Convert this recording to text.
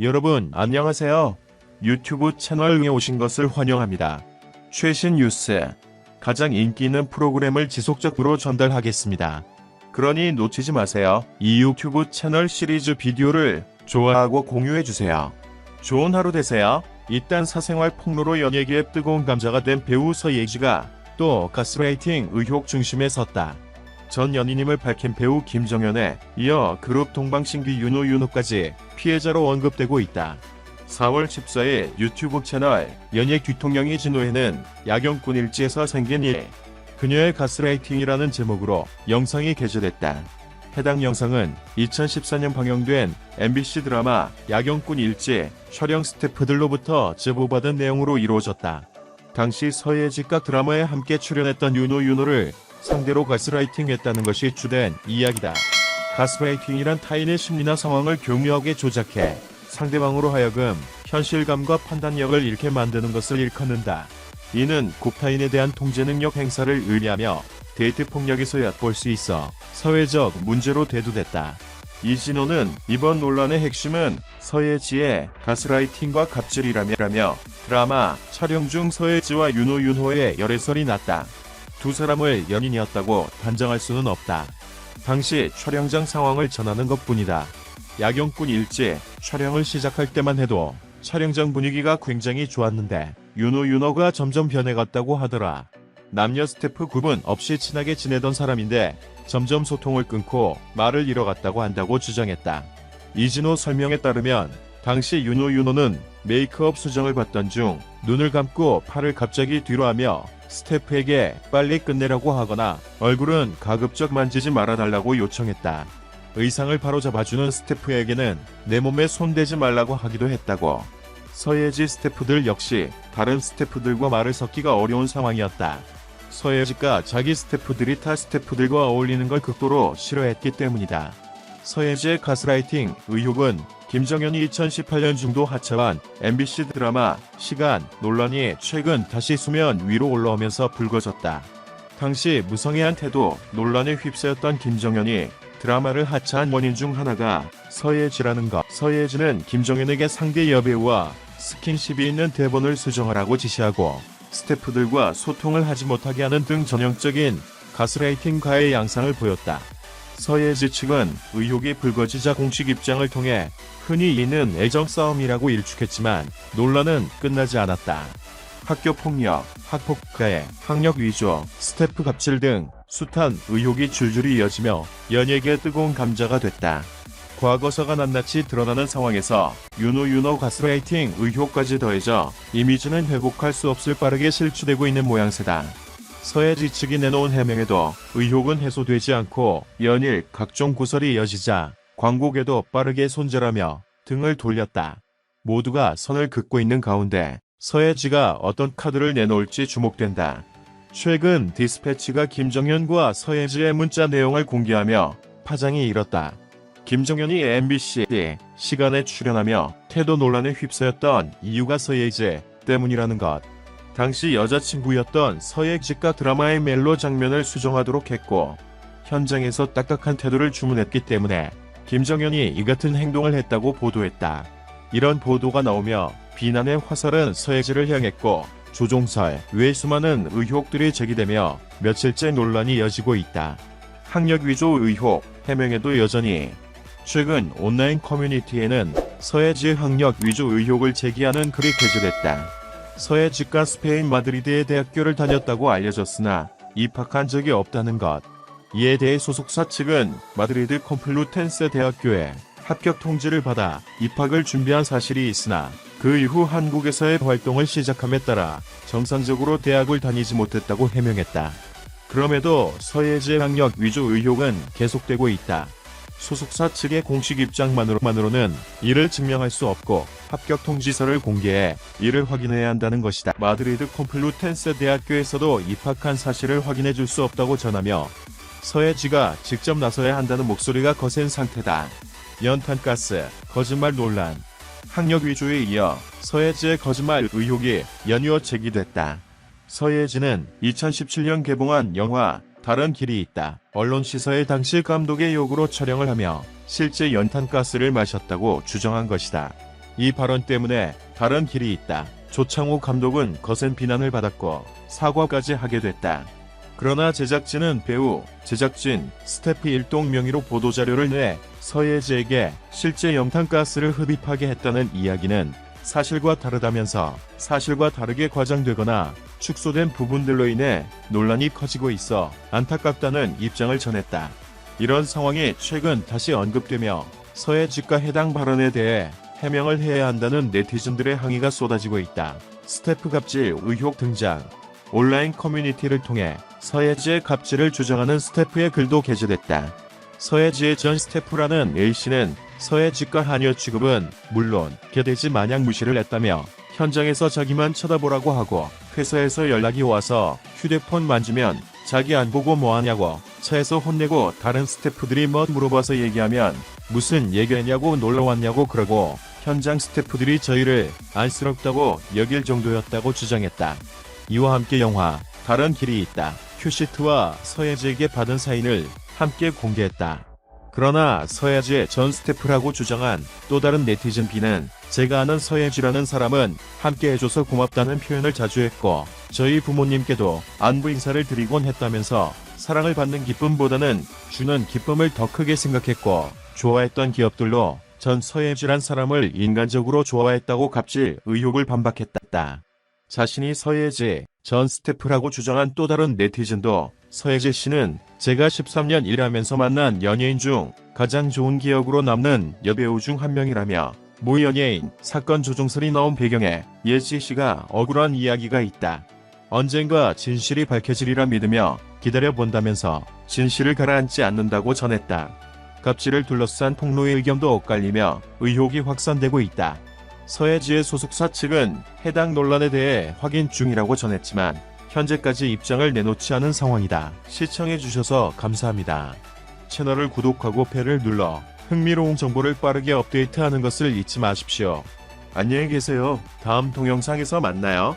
여러분 안녕하세요. 유튜브 채널에 오신 것을 환영합니다. 최신 뉴스, 가장 인기 있는 프로그램을 지속적으로 전달하겠습니다. 그러니 놓치지 마세요. 이 유튜브 채널 시리즈 비디오를 좋아하고 공유해주세요. 좋은 하루 되세요. 일단 사생활 폭로로 연예계의 뜨거운 감자가 된 배우 서예지가 또 가스라이팅 의혹 중심에 섰다. 전 연인임을 밝힌 배우 김정현에 이어 그룹 동방신기 윤호까지 피해자로 언급되고 있다. 4월 14일 유튜브 채널 연예 귀통령이 진호에는 야경꾼 일지에서 생긴 일, 그녀의 가스라이팅이라는 제목으로 영상이 게재됐다. 해당 영상은 2014년 방영된 MBC 드라마 야경꾼 일지 촬영 스태프들로부터 제보받은 내용으로 이루어졌다. 당시 서예지가 드라마에 함께 출연했던 윤호를 상대로 가스라이팅했다는 것이 주된 이야기다. 가스라이팅이란 타인의 심리나 상황을 교묘하게 조작해 상대방으로 하여금 현실감과 판단력을 잃게 만드는 것을 일컫는다. 이는 곡타인에 대한 통제 능력 행사를 의미하며 데이트 폭력에서 얕볼 수 있어 사회적 문제로 대두됐다. 이진호는 이번 논란의 핵심은 서예지의 가스라이팅과 갑질이라며 드라마 촬영 중 서예지와 윤호의 열애설이 났다. 두 사람을 연인이었다고 단정할 수는 없다. 당시 촬영장 상황을 전하는 것뿐이다. 야경꾼 일지 촬영을 시작할 때만 해도 촬영장 분위기가 굉장히 좋았는데 윤호가 점점 변해갔다고 하더라. 남녀 스태프 구분 없이 친하게 지내던 사람인데 점점 소통을 끊고 말을 잃어갔다고 한다고 주장했다. 이진호 설명에 따르면 당시 윤호는 메이크업 수정을 받던 중 눈을 감고 팔을 갑자기 뒤로 하며 스태프에게 빨리 끝내라고 하거나 얼굴은 가급적 만지지 말아달라고 요청했다. 의상을 바로 잡아주는 스태프에게는 내 몸에 손대지 말라고 하기도 했다고. 서예지 스태프들 역시 다른 스태프들과 말을 섞기가 어려운 상황이었다. 서예지가 자기 스태프들이 타 스태프들과 어울리는 걸 극도로 싫어했기 때문이다. 서예지의 가스라이팅 의혹은 김정현이 2018년 중도 하차한 MBC 드라마 시간 논란이 최근 다시 수면 위로 올라오면서 불거졌다. 당시 무성의한 태도 논란에 휩싸였던 김정현이 드라마를 하차한 원인 중 하나가 서예지라는 것. 서예지는 김정현에게 상대 여배우와 스킨십이 있는 대본을 수정하라고 지시하고 스태프들과 소통을 하지 못하게 하는 등 전형적인 가스라이팅과의 양상을 보였다. 서예지 측은 의혹이 불거지자 공식 입장을 통해 흔히 이는 애정 싸움이라고 일축했지만 논란은 끝나지 않았다. 학교 폭력, 학폭 가해, 학력 위조, 스태프 갑질 등 숱한 의혹이 줄줄이 이어지며 연예계 뜨거운 감자가 됐다. 과거사가 낱낱이 드러나는 상황에서 윤호 가스라이팅 의혹까지 더해져 이미지는 회복할 수 없을 빠르게 실추되고 있는 모양새다. 서예지 측이 내놓은 해명에도 의혹은 해소되지 않고 연일 각종 구설이 이어지자 광고계도 빠르게 손절하며 등을 돌렸다. 모두가 선을 긋고 있는 가운데 서예지가 어떤 카드를 내놓을지 주목된다. 최근 디스패치가 김정현과 서예지의 문자 내용을 공개하며 파장이 일었다. 김정현이 MBC 시간에 출연하며 태도 논란에 휩싸였던 이유가 서예지 때문이라는 것. 당시 여자친구였던 서예지가 드라마의 멜로 장면을 수정하도록 했고 현장에서 딱딱한 태도를 주문했기 때문에 김정현이 이 같은 행동을 했다고 보도했다. 이런 보도가 나오며 비난의 화살은 서예지를 향했고 조종설 외 수많은 의혹들이 제기되며 며칠째 논란이 이어지고 있다. 학력 위조 의혹 해명에도 여전히. 최근 온라인 커뮤니티에는 서예지의 학력 위조 의혹을 제기하는 글이 게재됐다. 서예지가 스페인 마드리드의 대학교를 다녔다고 알려졌으나 입학한 적이 없다는 것. 이에 대해 소속사 측은 마드리드 컴플루텐세 대학교에 합격 통지를 받아 입학을 준비한 사실이 있으나 그 이후 한국에서의 활동을 시작함에 따라 정상적으로 대학을 다니지 못했다고 해명했다. 그럼에도 서예지의 학력 위조 의혹은 계속되고 있다. 소속사 측의 공식 입장만으로는 이를 증명할 수 없고 합격 통지서를 공개해 이를 확인해야 한다는 것이다. 마드리드 컴플루텐세 대학교에서도 입학한 사실을 확인해 줄 수 없다고 전하며 서예지가 직접 나서야 한다는 목소리가 거센 상태다. 연탄가스, 거짓말 논란. 학력 위조에 이어 서예지의 거짓말 의혹이 연이어 제기됐다. 서예지는 2017년 개봉한 영화 다른 길이 있다. 언론 시사회 당시 감독의 요구로 촬영을 하며 실제 연탄가스를 마셨다고 주장한 것이다. 이 발언 때문에 다른 길이 있다. 조창호 감독은 거센 비난을 받았고 사과까지 하게 됐다. 그러나 제작진은 배우, 제작진, 스태프 일동 명의로 보도자료를 내 서예지에게 실제 염탄가스를 흡입하게 했다는 이야기는 사실과 다르다면서 사실과 다르게 과장되거나 축소된 부분들로 인해 논란이 커지고 있어 안타깝다는 입장을 전했다. 이런 상황이 최근 다시 언급되며 서예지가 해당 발언에 대해 해명을 해야 한다는 네티즌들의 항의가 쏟아지고 있다. 스태프 갑질 의혹 등장. 온라인 커뮤니티를 통해 서예지의 갑질을 주장하는 스태프의 글도 게재됐다. 서예지의 전 스태프라는 A씨는 서예지과 한여 취급은 물론 개돼지 마냥 무시를 했다며 현장에서 자기만 쳐다보라고 하고 회사에서 연락이 와서 휴대폰 만지면 자기 안 보고 뭐하냐고 차에서 혼내고 다른 스태프들이 뭐 물어봐서 얘기하면 무슨 얘기했냐고 놀러왔냐고 그러고 현장 스태프들이 저희를 안쓰럽다고 여길 정도였다고 주장했다. 이와 함께 영화 다른 길이 있다. 큐시트와 서예지에게 받은 사인을 함께 공개했다. 그러나 서예지의 전 스태프라고 주장한 또 다른 네티즌 B는 제가 아는 서예지라는 사람은 함께 해줘서 고맙다는 표현을 자주 했고 저희 부모님께도 안부 인사를 드리곤 했다면서 사랑을 받는 기쁨보다는 주는 기쁨을 더 크게 생각했고 좋아했던 기업들로 전 서예지란 사람을 인간적으로 좋아했다고 갑질 의혹을 반박했다. 자신이 서예지 전 스태프라고 주장한 또 다른 네티즌도 서예지 씨는 제가 13년 일하면서 만난 연예인 중 가장 좋은 기억으로 남는 여배우 중 한 명이라며 모 연예인 사건 조종설이 나온 배경에 예지 씨가 억울한 이야기가 있다. 언젠가 진실이 밝혀지리라 믿으며 기다려본다면서 진실을 가라앉지 않는다고 전했다. 갑질을 둘러싼 폭로의 의견도 엇갈리며 의혹이 확산되고 있다. 서예지의 소속사 측은 해당 논란에 대해 확인 중이라고 전했지만 현재까지 입장을 내놓지 않은 상황이다. 시청해주셔서 감사합니다. 채널을 구독하고 배를 눌러 흥미로운 정보를 빠르게 업데이트하는 것을 잊지 마십시오. 안녕히 계세요. 다음 동영상에서 만나요.